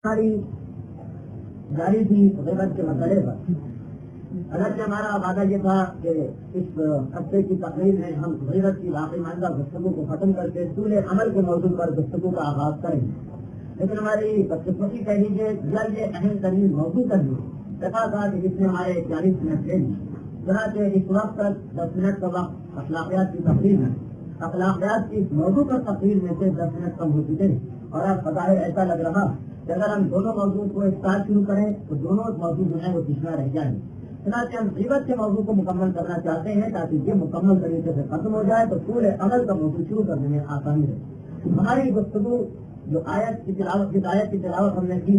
ہماری جاری تھی غیبت کے مسئلے پر. اگرچہ ہمارا وعدہ یہ تھا کہ اس ہفتے کی تقریب میں ہم غیبت کی باقی ماندہ گفتگو کو ختم کر کے اصول عمل کے موضوع پر گفتگو کا آغاز کریں، لیکن ہماری بدقسمتی کہہ لیجیے یا یہ اہم ترین موضوع کر لیجیے دفعہ تھا کہ جس میں ہمارے 40 منٹ لے لی. چنانچہ اس وقت تک 10 منٹ کا وقت اخلاقیات کی تقریر ہے. اخلاقیات کی موضوع پر تقریر میں سے 10 منٹ کم ہو چکے اور اب بظاہر ایسا لگ رہا کہ اگر ہم دونوں موضوع کو ایک ساتھ شروع کریں تو دونوں موضوع جو ہے وہ پیچھا رہ جائیں. چنانچہ ہم غیبت کے موضوع کو مکمل کرنا چاہتے ہیں تاکہ یہ مکمل طریقے سے ختم ہو جائے تو پورے عمل کا موضوع شروع کرنے میں آسانی رہے. ہماری گفتگو جو آیت کی تلاوت ہم نے کی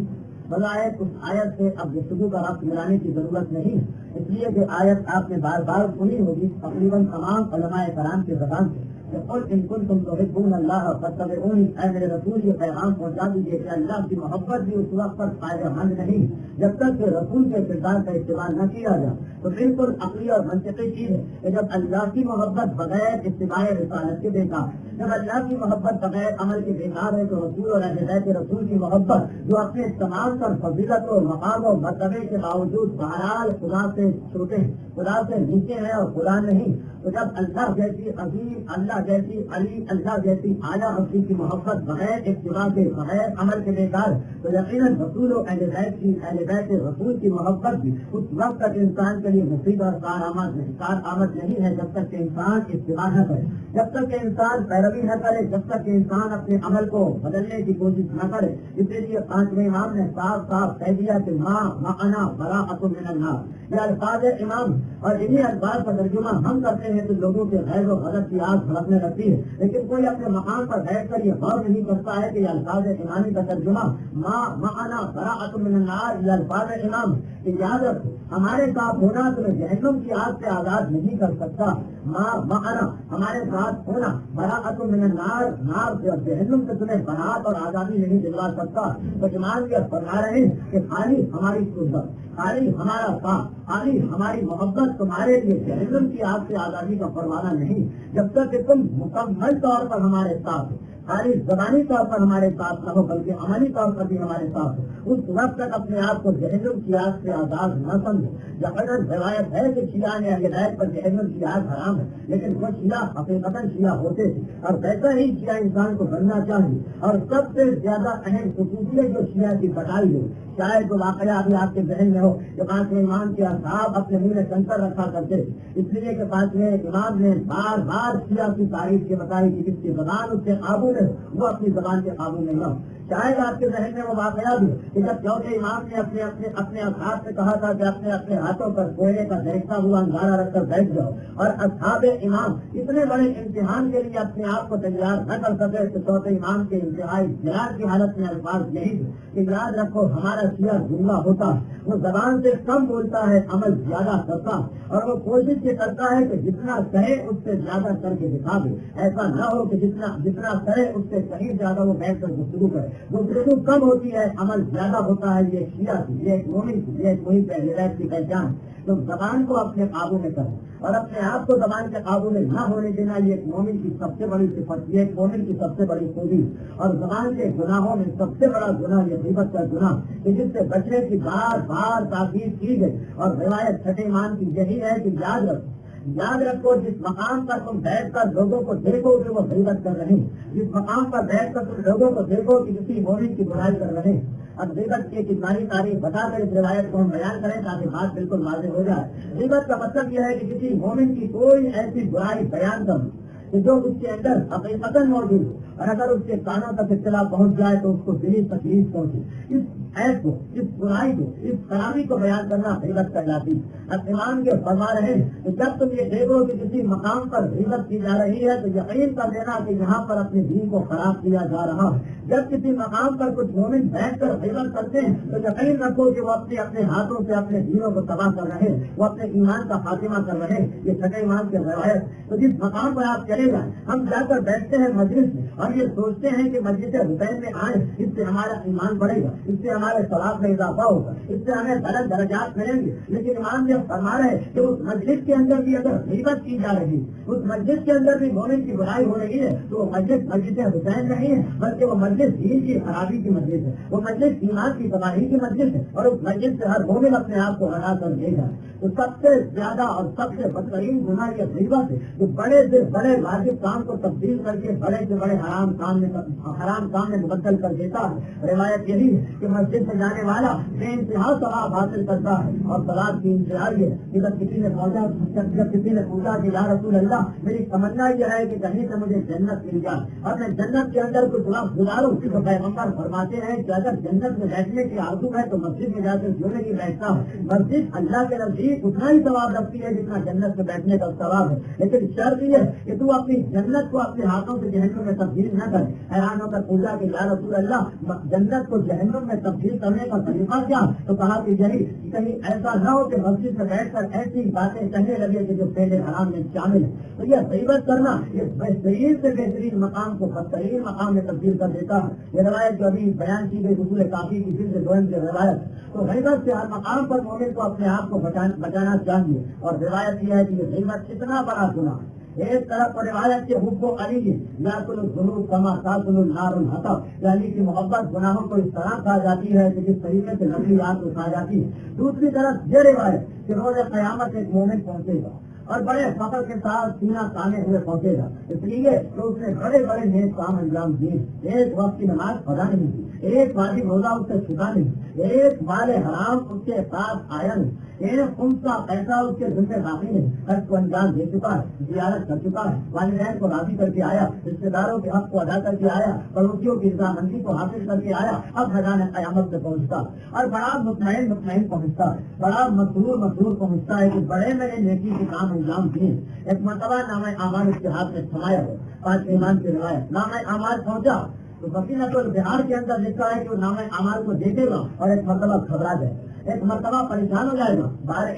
بظاہر اس آیت سے اب گفتگو کا ربط ملانے کی ضرورت نہیں، اس لیے کہ آیت آپ نے بار بار سنی ہوگی تقریباً تمام علماء کرام کی زبان سے. ان کنتم تحبون اللہ فاتبعونی، اے میرے رسول یہ پیغام پہنچا دیجیے کہ اللہ کی محبت بھی اس وقت تک فائدہ مند نہیں جب تک کہ رسول کے کردار کا استعمال نہ کیا جائے. تو بالکل عقلی اور منطقی چیز ہے کہ جب اللہ کی محبت بغیر اتباع رسالت کے بیکار، جب اللہ کی محبت بغیر عمل کے بیکار ہے تو رسول اور اہل بیت رسول کی محبت جو اپنے تمام تر فضیلت و مقام و مرتبے کے باوجود بہرحال خدا سے چھوٹے ہیں، خدا سے نیچے ہیں اور خدا نہیں. تو جب اللہ جیسی عظیم، اللہ جیسی علی، اللہ جیسی اعلیٰ ہستی کی محبت بغیر اتباع کے بغیر عمل کے بیکار تو یقیناً رسول و اہل بیت رسول کی محبت بھی اس وقت تک انسان کے لیے مفید اور کارآمد نہیں ہے جب تک کہ انسان اتباع نہ کرے، جب تک کہ انسان پیروی نہ کرے، جب تک کہ انسان اپنے عمل کو بدلنے کی کوشش نہ کرے. اسی لیے 5ویں امام نے صاف صاف کہہ دیا کہ ماں معنا براءۃ من النار. یہ الفاظ امام اور انہی الفاظ کا ترجمہ ہم کرتے ہیں تو لوگوں کے غیر و غلط کی آگ بھڑکنے لگتی ہے، لیکن کوئی اپنے مقام پر بیٹھ کر یہ غور نہیں کرتا ہے کہ یہ الفاظ امامی کا ترجمہ ماں معنا براءۃ من النار یہ الفاظ امام. یاد رکھو ہمارے ساتھ ہونا تمہیں جہنم کی آگ سے آزاد نہیں کر سکتا. ماں معنا ہمارے ساتھ ہونا براءۃ من النار، نار سے جہنم سے تمہیں برات اور آزادی نہیں دلوا سکتا. تو امام یہ فرما رہے ہیں کہ خالی ہماری قدرت، خالی ہمارا ساتھ، خالی ہماری محبت تمہارے لیے جہنم کی آگ سے آزادی کا پروانہ نہیں جب تک کہ تم مکمل طور پر ہمارے ساتھ ہو، خالی زبانی طور پر ہمارے ساتھ نہ ہو بلکہ عملی طور پر بھی ہمارے ساتھ ہو. اس وقت تک اپنے آپ کو جہنم کی آگ سے آزاد نہ سمجھو. یقیناً روایت ہے کہ شیعہ نے ہدایت پر جہنم کی آگ حرام ہے، لیکن وہ شیعہ حقیقتاً شیعہ ہوتے تھے اور ویسا ہی شیعہ انسان کو بننا چاہیے. اور سب سے زیادہ اہم خصوصیت جو شیعہ کی بٹائی ہو، شاید جو واقعہ ابھی آپ کے ذہن میں ہو کہ 5ویں امام کے اصحاب اپنے منہ میں کنکر رکھا کرتے، اس لیے کہ 5ویں امام نے بار بار شیعہ کی تاریخ کے بتائی کہ جس کی زبان اس کے قابو میں وہ اپنی زبان کے قابو میں نہ ہو. شاید آپ کے ذہن میں وہ واقعہ بھی کہ جب 4ویں امام نے اپنے اصحاب سے کہا تھا کہ اپنے ہاتھوں پر کوئلے کا دیکھتا ہوا انگارہ رکھ کر بیٹھ جاؤ، اور اصحاب امام اتنے بڑے امتحان کے لیے اپنے آپ کو تیار نہ کر سکے تو 4ویں امام کے انتہائی جلال کی حالت میں الفاظ یہی تھے کہ یاد رکھو ہمارا شیعہ گنگا ہوتا ہے، وہ زبان سے کم بولتا ہے، عمل زیادہ کرتا ہے، اور وہ کوشش یہ کرتا ہے کہ جتنا کہے اس سے زیادہ کر کے دکھا دے. ایسا نہ ہو کہ جتنا کرے اس سے کہیں زیادہ وہ بیٹھ کر گفتگو کرے. گفتگو کم ہوتی ہے، عمل زیادہ ہوتا ہے. یہ شیعہ کی، یہ ایک مومن کی، یہ ایک وہی ہدایت کی پہچان. تو زبان کو اپنے قابو میں کرے اور اپنے آپ کو زبان کے قابو میں نہ ہونے دینا یہ ایک مومن کی سب سے بڑی صفت، یہ ایک مومن کی سب سے بڑی خوبی. اور زبان کے گناہوں میں سب سے بڑا گناہ یہ غیبت کا گناہ کہ جس سے بچنے کی بار بار تاکید کی گئی. اور روایت 6 امام کی یہی ہے کہ یاد رکھو جس مقام پر تم بیٹھ کر لوگوں کو دیکھو کہ وہ غیبت کر رہے ہیں، جس مقام پر بیٹھ کر تم لوگوں کو دیکھو کہ کسی مومن کی برائی کر رہے ہیں. اب غیبت کی ایک اجمالی تاریخ بتا کر اس روایت کو ہم بیان کریں تاکہ بات بالکل واضح ہو جائے. غیبت کا مطلب یہ ہے کہ کسی مومن کی کوئی ایسی برائی بیان کرنا کہ جو اس کے اندر حقیقتاً موجود ہے اور اگر اس کے کانوں تک اطلاع پہنچ جائے تو اس کو دلی تکلیف پہنچے. اس عیب کو، اس برائی کو، اس خرابی کو بیان کرنا غیبت کہلاتی. اب امام کے فرما رہے ہیں کہ جب تم یہ دیکھو کہ کسی مقام پر غیبت کی جا رہی ہے تو یقین کر لینا کہ یہاں پر اپنے دین کو خراب کیا جا رہا ہے. جب کسی مقام پر کچھ مومن بیٹھ کر غیبت کرتے ہیں تو یقین رکھو کہ وہ اپنے ہاتھوں سے اپنے دینوں کو تباہ کر رہے ہیں، وہ اپنے ایمان کا خاتمہ کر رہے ہیں. یہ 6 امام کی روایت. تو جس مقام پر آپ چلے چلے جائیں. ہم جا کر بیٹھتے ہیں مجلس میں اور یہ سوچتے ہیں کہ مجلس حسین میں آئے, اس سے ہمارا ایمان بڑھے گا, اس سے ہمارے ثواب میں اضافہ ہوگا, اس سے ہمیں غلط درجات ملیں گے. لیکن امام یہ فرما رہے کہ اس مجلس کے اندر بھی اگر غیبت کی جا رہی, اس مجلس کے اندر بھی مومن کی برائی ہو رہی ہے, تو وہ مجلس حسین نہیں ہے, بلکہ وہ مجلس دین کی خرابی کی مجلس ہے, وہ مجلس ایمان کی تباہی کی مجلس ہے, اور اس مجلس سے ہر مومن اپنے آپ کو ہٹا کر دے گا. تو سب سے زیادہ اور سب سے بدترین گناہ یہ غیبت ہے, جو بڑے سے بڑے واجب کام کو تبدیل کر کے بڑے سے بڑے حرام کام میں مبدل کر دیتا ہے. روایت یہی ہے کہ مسجد میں جانے والا بے انتہا ثواب حاصل کرتا ہے, اور ثواب کی انتہا یہ ہے کہ جب کسی نے پوچھا کہ یا رسول اللہ, میری تمنا یہ ہے کہ کہیں سے مجھے جنت مل جائے اور میں جنت کے اندر کچھ وقت گزاروں, تو پیغمبر فرماتے ہیں کہ اگر جنت میں بیٹھنے کی آرزو ہے تو مسجد میں جا کر کیوں نہیں بیٹھتا ہے. مسجد اللہ کے نزدیک اتنا ہی ثواب رکھتی ہے جتنا جنت میں بیٹھنے کا ثواب ہے, لیکن شرط یہ ہے کہ تو اپنی جنت کو اپنے ہاتھوں سے جہنم میں تبدیل نہ کر. حیران ہو کر پوچھا کہ یا رسول اللہ, جنت کو جہنم میں تبدیل کرنے کا طریقہ کیا؟ تو کہا کہ یہی کہیں ایسا نہ ہو کہ مسجد میں بیٹھ کر ایسی باتیں کہنے لگے کہ جو پہلے حرام میں شامل ہے. تو یہ غیبت کرنا یہ بہترین سے بہترین مقام کو بدترین مقام میں تبدیل کر دیتا ہے. یہ روایت جو ابھی بیان کی گئی اصول کافی کی جلد 2 کی روایت. تو غیبت سے ہر مقام پر مومن کو اپنے آپ کو بچانا چاہیے. اور روایت یہ ہے کہ یہ غیبت اتنا بڑا گناہ ہے. ایک طرف روایت کے حب و علی یا الذنوب کما تاکل النار الحطب, یعنی کہ محبت گناہوں کو اس طرح کھا جاتی ہے کہ جس طریقے سے لکڑی آگ کو کھا جاتی ہے. دوسری طرف یہ روایت کہ روز قیامت ایک مومن پہنچے گا اور بڑے فخر کے ساتھ سینہ تانے ہوئے پہنچے گا, اس لیے تو اس نے بڑے بڑے نیک کام انجام دیے. ایک وقت کی نماز ادا نہیں کی, ایک واجب روزہ اس سے چھٹا نہیں, ایک مال حرام اس کے پاس آیا نہیں, ایک خون کا پیسہ اس کے ذمہ باقی نہیں, حج کو انجام دے چکا ہے, زیارت کر چکا ہے, والدین کو راضی کر کے آیا, رشتے داروں کے حق کو ادا کر کے آیا, پڑوسیوں کی رضامندی کو حاصل کر کے آیا. اب میدان قیامت سے پہنچتا اور بڑا مطمئن پہنچتا ہے, بڑا مسرور پہنچتا ہے کہ بڑے میرے نیکی کے کام انجام دیے. ایک مرتبہ نامہ اعمال اس کے ہاتھ میں تھمایا ہو, 5 ایمان کی روایت. نامہ اعمال پہنچا تو بقیہ تو بہار کے اندر لکھا ہے کہ وہ نامہ اعمال کو دیکھے گا اور ایک مرتبہ گھبرا جائے, ایک مرتبہ پریشان ہو جائے گا. باہر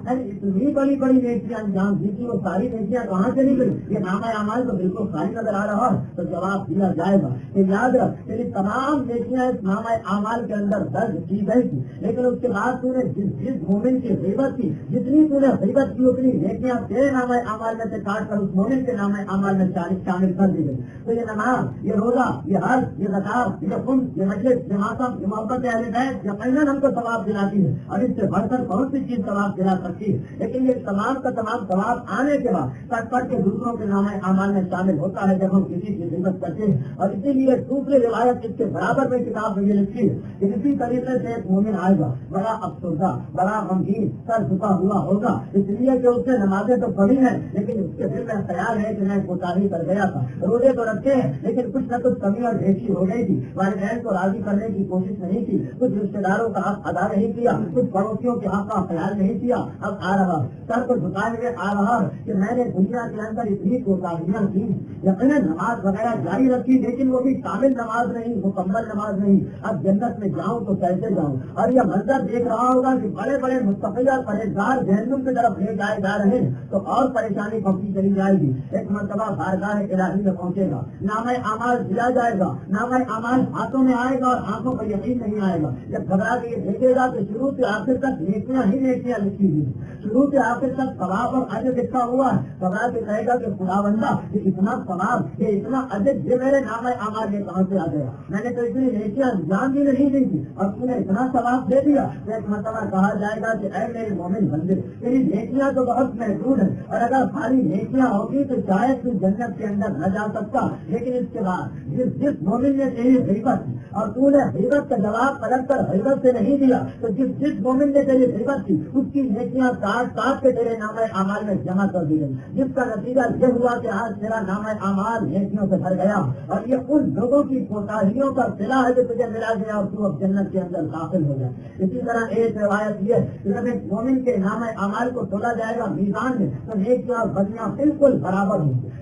اتنی بڑی بڑی نیکیاں انجام دی تھی, وہ ساری نیکیاں کہاں چلی گئی؟ یہ نامہ اعمال تو بالکل خالی نظر آ رہا ہے. تو جواب دیا جائے گا کہ یاد رکھ, تیری تمام نیکیاں اس نامہ اعمال کے اندر درج کی گئی تھی, لیکن اس کے بعد تو نے جس مومن کی غیبت کی, جتنی تو نے غیبت کی اتنی نیکیاں تیرے نامہ اعمال میں سے کاٹ کر اس مومن کے نامہ اعمال میں شامل کر دی گئی. تو یہ نماز, یہ روزہ, یہ حج, یہ زکات, یہ خلق, یہ مجلس, یہ ماتم, یہ محبت اہل بیت یقیناً ہم کو ثواب دلاتی ہے, اور اس سے بڑھ کر بہت سی چیز ثواب دلا سکتی ہے. لیکن یہ تمام کا تمام ثواب آنے کے بعد کٹ کٹ کے دوسروں کے نامہ اعمال میں شامل ہوتا ہے جب ہم کسی کی خدمت کرتے ہیں. اور اسی لیے دوسری روایت اس کے برابر میں کتاب میں یہ لکھی ہے کہ اسی طریقے سے ایک مومن آئے گا بڑا افسردہ, بڑا غمگین, سر جھکا ہوا ہوگا, اس لیے کہ اس نے نمازیں تو پڑھی ہیں لیکن اس کے دل میں خیال ہے کہ میں کوتاہی کر گیا تھا. روزے تو رکھے ہیں لیکن کچھ نہ کچھ کمی اور ڈھیچی ہو گئی تھی, والدین کو راضی کرنے کی کوشش نہیں کی, کچھ رشتے داروں کا حق ادا نہیں کیا, کچھ پڑوسیوں کے حق کا خیال نہیں کیا. اب آ رہا سر کو جھکائے ہوئے آ رہا کہ میں نے دنیا کے اندر اتنی کوتاہیاں کی, یقیناً نماز وغیرہ جاری رکھی لیکن وہ بھی کامل نماز نہیں, مکمل نماز نہیں. اب جنت میں جاؤں تو کیسے جاؤں؟ اور یہ منظر دیکھ رہا ہوگا کہ بڑے بڑے مستقل اور پرہیزگار جہنم کی طرف لے جائے جا رہے ہیں, تو اور پریشانی بڑھتی چلی جائے گی. ایک مرتبہ بارگاہ الہی میں پہنچے گا, نامہ اعمال دیا جائے گا, نامہ اعمال ہاتھوں میں آئے گا اور آنکھوں پر یقین نہیں آئے گا. جب گھبرا کے یہ دیکھے گا کہ شروع سے آخر تک نیکیاں ہی نیکیاں لکھی ہوئی, شروع سے آخر تک ثواب اور اجر لکھا ہوا ہے. گھبرا کے کہے گا کہ خدا بندہ یہ اتنا ثواب, یہ اتنا اجر, یہ میرے نامہ اعمال یہ کہاں سے آ گیا؟ میں نے تو اتنی نیکیاں انجام بھی نہیں دی تھی اور تم نے اتنا ثواب دے دیا. ایک مرتبہ کہا جائے گا کہ اے میرے مومن بندے, تیری نیکیاں تو بہت محدود ہیں, اور اگر خالی نیکیاں ہوگی تو شاید تو جنت کے اندر نہ جا سکتا. لیکن اس کے بعد جس مومن نے تیری غیبت اور تو نے غیبت کا جواب پلٹ کر غیبت سے نہیں دیا, تو جس مومن نے تیری غیبت کی اس کی نیکیاں کاٹ کاٹ کے تیرے نامہ اعمال میں جمع کر دی گئی, جس کا نتیجہ یہ ہوا کہ آج تیرا نامہ اعمال نیکیوں سے بھر گیا. اور یہ ان لوگوں کی کوتاہیوں کا صلہ ہے جو تجھے ملا گیا اور تو اب جنت کے اندر داخل ہو جائے. اسی طرح ایک روایت یہ کہ جب ایک مومن کے نامہ اعمال کو تولا جائے گا میزان میں, تو نیکیاں اور بدیاں بالکل برابر ہوں گی.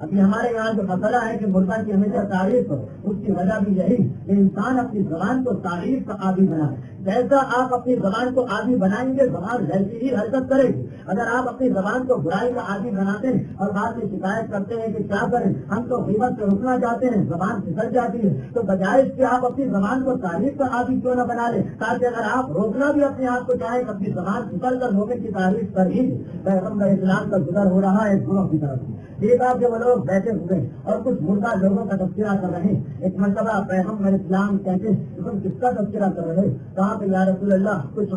ابھی ہمارے یہاں جو مسئلہ ہے کہ مردہ کی ہمیشہ تعریف ہو، اس کی وجہ بھی یہی کہ انسان اپنی زبان کو تعریف کا عادی بنائے. جیسا آپ اپنی زبان کو عادی بنائیں گے زبان ویسی ہی حرکت کرے گی. اگر آپ اپنی زبان کو برائی کا عادی بناتے ہیں اور بعد میں شکایت کرتے ہیں کہ کیا کریں، ہم تو غیبت سے رکنا چاہتے ہیں، زبان پھسل جاتی ہے، تو بجائے اس کے آپ اپنی زبان کو تعریف کا عادی کیوں نہ بنا لیں، تاکہ اگر آپ روکنا بھی اپنے آپ کو چاہیں اپنی زبان پھسل کر مومن کی تعریف کر ہی. پیغمبر اسلام کا گزر ہو رہا ہے گروہ کی طرف سے. ایک آپ کے وہ لوگ بیٹھے ہوئے اور کچھ مردہ لوگوں کا تذکرہ کر رہے ہیں. ایک مرتبہ پیغمبر اسلام کہتے ہیں تم کس کا تذکرہ کر رہے، کہاں پہ یا رسول اللہ کچھ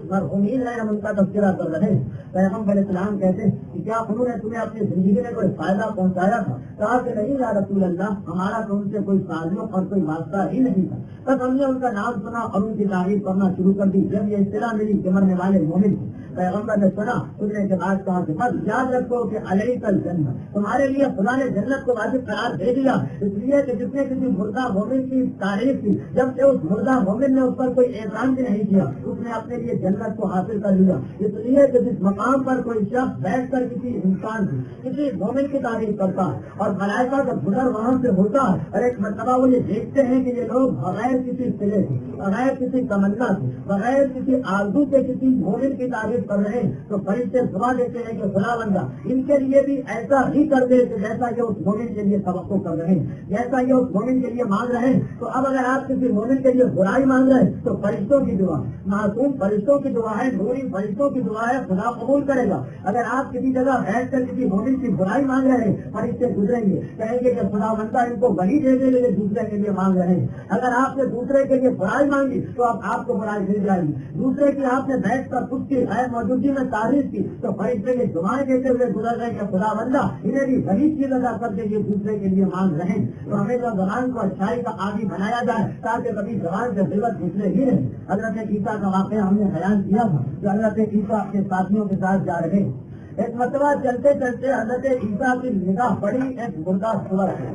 مرحومین ہیں ہم ان کا تذکرہ کر رہے ہیں. پیغمبر اسلام کہتے ہیں کہ کیا انہوں نے تمہیں اپنی زندگی میں کوئی فائدہ پہنچایا تھا؟ کہا کہ نہیں یا رسول اللہ، ہمارا تو ان سے کوئی تعلق اور کوئی واسطہ ہی نہیں تھا، بس ہم نے ان کا نام سنا اور ان کی تعریف کرنا شروع کر دی. جب یہ اطلاع ملی کہ مرنے والے مومن تھے، پیغمبر نے سنا، سننے کے بعد کہا کہ بس یاد رکھو کہ علیہ کل جنت، تمہارے لیے خدا نے جنت کو واجب قرار دے دیا. اس لیے کہ جس نے کسی مردہ مومن کی تعریف کی، جب سے اس مردہ مومن نے اس پر کوئی احسان بھی نہیں کیا، اس نے اپنے لیے جنت کو حاصل کر لیا. اس لیے کہ جس مقام پر کوئی شخص بیٹھ کر کسی انسان کی، کسی مومن کی تعریف کرتا ہے اور ملائکہ کا گزر وہاں سے ہوتا ہے اور ایک مرتبہ وہ یہ دیکھتے ہیں کہ یہ لوگ بغیر کسی سلے سے، بغیر کسی تمنا سے، بغیر کسی آرزو کے کسی مومن کی تعریف کر رہے ہیں، تو فرشتے دعا دیتے ہیں کہ خدا بندہ ان کے لیے بھی ایسا ہی کر دے کہ جیسا یہ اس مومن کے لیے توقع کر رہے ہیں، جیسا یہ اس مومن کے لیے مانگ رہے ہیں. تو اب اگر آپ کسی مومن کے لیے برائی مانگ رہے ہیں تو فرشتوں کی دعا، معصوم فرشتوں کی دعا ہے، نوری فرشتوں کی دعا ہے، خدا قبول کرے گا. اگر آپ کسی جگہ بیٹھ کر کسی مومن کی برائی مانگ رہے ہیں، فرشتے گزریں گے، کہیں گے کہ خدا بندہ ان کو وہی دے دے جو دوسرے کے لیے مانگ رہے ہیں. اگر آپ نے دوسرے کے لیے برائی مانگی تو اب آپ کو برائی مل جائے گی. دوسرے کی آپ نے بیٹھ کر خود کی غیر موجودگی میں تعریف کی تو فرشتے یہ دعائیں دیتے ہوئے گزر رہے کہ خدا بندہ انہیں بھی وہی چیز ادا کر کے یہ دوسرے کے لیے مانگ رہے ہیں. تو ہمیں تو زبان کو اچھائی کا عادی بنایا جائے تاکہ کبھی زبان سے غیبت نکلے ہی نہیں. حضرت عیسیٰ کا واقعہ ہم نے بیان کیا تھا کہ حضرت عیسیٰ اپنے ساتھیوں کے ساتھ جا رہے ہیں. ایک مرتبہ چلتے چلتے حضرت عیسیٰ کی نگاہ پڑی ایک مردہ سور ہے،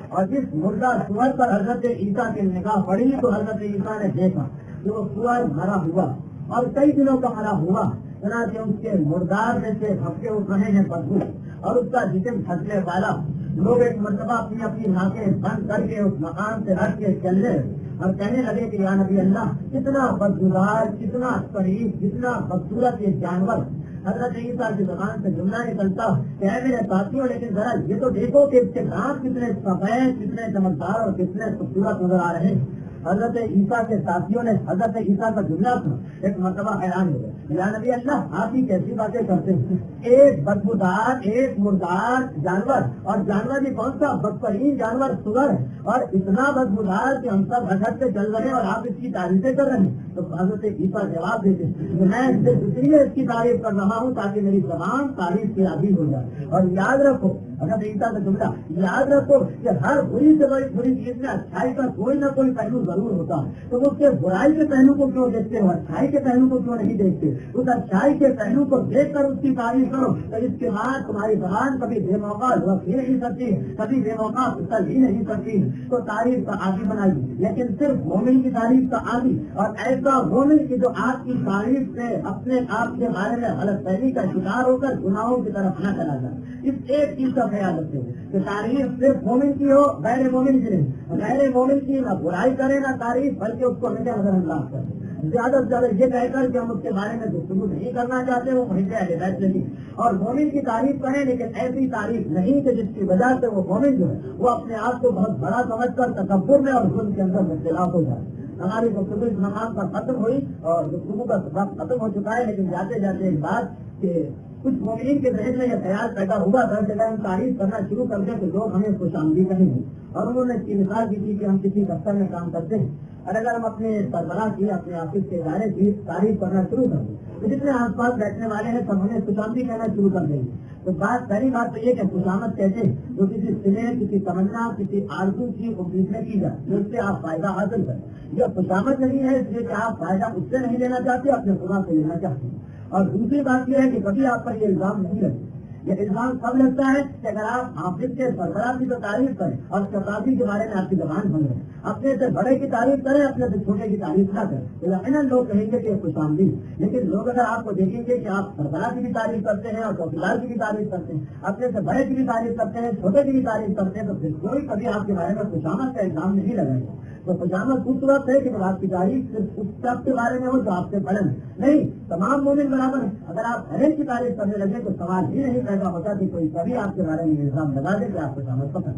اور جس مردہ سور پر حضرت عیسیٰ کی نگاہ پڑی تو حضرت عیسیٰ نے دیکھا کہ وہ سور مرا ہوا اور کئی دنوں کا مرا ہوا، چنانچہ اس کے مردار میں سے بھپکے اٹھ رہے ہیں بدبو اور اس کا جسم پھنسنے والا. لوگ ایک مرتبہ اپنی اپنی ناکیں بند کر کے اس مقام سے ہٹ کے چلنے اور کہنے لگے کہ یا نبی اللہ کتنا بدبودار، کتنا قریب، کتنا بدصورت یہ جانور. حضرت عیسیٰ کی زبان سے جملہ نکلتا کہ اے میرے ساتھیوں لیکن ذرا یہ تو دیکھو کہ اس کے دانت کتنے سفید، کتنے چمکدار اور کتنے خوبصورت نظر آ رہے ہیں. حضرت عیسیٰ کے ساتھیوں نے حضرت عیسیٰ کا جملہ سنا، ایک مرتبہ حیران ہو گئے، یا نبی اللہ آپ ہی کیسی باتیں کرتے ہیں، ایک بدبودار، ایک مردار جانور، اور جانور بھی کون سا، بدترین جانور سور ہے، اور اتنا بدبودار کہ ہم سب ہٹ سے چل رہے ہیں اور آپ اس کی تعریفیں کر رہے ہیں. تو حضرت عیسیٰ جواب دیتے ہیں میں اس لیے اس کی تعریف کر رہا ہوں تاکہ میری زبان تعریف کی عادی ہو جائے. اور یاد رکھو حضرت عیسیٰ کا جملہ، یاد رکھو کہ ہر بری سے بری چیز میں اچھائی کا کوئی نہ کوئی پہلو ضرور ہوتا ہے. تو اس کے برائی کے پہلو کو کیوں دیکھتے ہو، اچھائی کے پہلو کو کیوں نہیں دیکھتے؟ اس اچھائی کے پہلو کو دیکھ کر اس کی تعریف کرو تو اس کے بعد تمہاری زبان کبھی بے موقع رکھ ہی نہیں سکتی، کبھی بے موقع پھسل ہی نہیں سکتی. تو تعریف کا عادی بنائی، لیکن صرف مومن کی تعریف کا عادی، اور ایسا مومن کی جو آپ کی تعریف سے اپنے آپ کے بارے میں غلط فہمی کا شکار ہو کر گناہوں کی طرف نہ چلا جائے. اس ایک چیز کا خیال رکھتے ہیں کہ تعریف صرف مومن کی ہو، غیر مومن کی نہیں. غیر مومن کی نہ برائی کرے نہ تعریف، بلکہ اس کو نظر انداز کرے. زیادہ سے زیادہ یہ کہہ کر کہ ہم اس کے بارے میں گفتگو نہیں کرنا چاہتے، وہ وہیں پہ ہدایت لگی. اور مومن کی تعریف کریں لیکن ایسی تعریف نہیں کہ جس کی وجہ سے وہ مومن جو ہے وہ اپنے آپ کو بہت بڑا سمجھ کر تکبر میں اور ظلم کے اندر مبتلا ہو جائے. ہماری گفتگو اس مقام پر ختم ہوئی اور گفتگو کا سبق ختم ہو چکا ہے، لیکن جاتے جاتے ایک بات کہ کچھ مومنین کے ذہن میں یہ خیال پیدا ہوا تھا کہ اگر ہم تعریف کرنا شروع کر دیں تو لوگ ہمیں خوش آمدید کہیں گے. اور انہوں نے اس کی مثال دی تھی کہ ہم کسی دفتر میں کام کرتے ہیں اور اگر ہم اپنے سربراہ کی، اپنے آفس کے ادارے کی تعریف کرنا شروع کر دیں تو جتنے آس پاس بیٹھنے والے ہیں سب ہمیں خوش آمدید کہنا شروع کر دیں گے. تو پہلی بات تو یہ کہ خوشامد کہتے ہیں جو کسی سلے، کسی تمنا، کسی آرزو کی امید میں کی جائے جس سے آپ فائدہ حاصل کریں. یہ خوشامد نہیں ہے اس لیے کہ آپ فائدہ اس سے نہیں لینا چاہتے، اپنے خدا سے لینا چاہتے ہیں. اور دوسری بات یہ ہے کہ کبھی آپ پر یہ الزام نہیں لگے یہ الزام کب لگتا ہے کہ اگر آپ حافظ کے سربراہ کی تو تعریف کریں اور شفافی کے بارے میں آپ کی زبان بن رہے ہیں، اپنے سے بڑے کی تعریف کریں، اپنے سے چھوٹے کی تعریف نہ کریں، تو یقیناً لوگ کہیں گے کہ یہ خوش آمدید۔ لیکن لوگ اگر آپ کو دیکھیں گے کہ آپ سربراہ کی بھی تعریف کرتے ہیں اور چوکیدار کی بھی تعریف کرتے ہیں، اپنے سے بڑے کی بھی تعریف کرتے ہیں، چھوٹے کی بھی تعریف کرتے ہیں، تو پھر کوئی کبھی آپ کے بارے میں خوشامد کا الزام نہیں لگائے گا۔ تو خوشامد اس وقت ہے کہ جب آپ کی تعریف صرف اس شخص کے بارے میں ہو جو آپ سے بلند ہے، نہیں تمام مومن برابر ہیں۔ اگر آپ ہر ایک کی تعریف کرنے لگے تو سوال ہی نہیں پیدا ہوتا کہ کوئی کبھی آپ کے بارے میں الزام لگا دے کہ آپ خوشامد پسند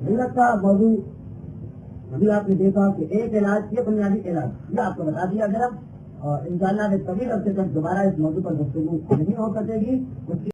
نہیں لگتا۔ موضوع ابھی آپ نے دیکھا کہ ایک علاج، یہ بنیادی علاج یہ آپ کو بتا دیا گیا، اور انشاءاللہ طویل عرصے تک دوبارہ اس موضوع پر گفتگو نہیں ہو سکے گی۔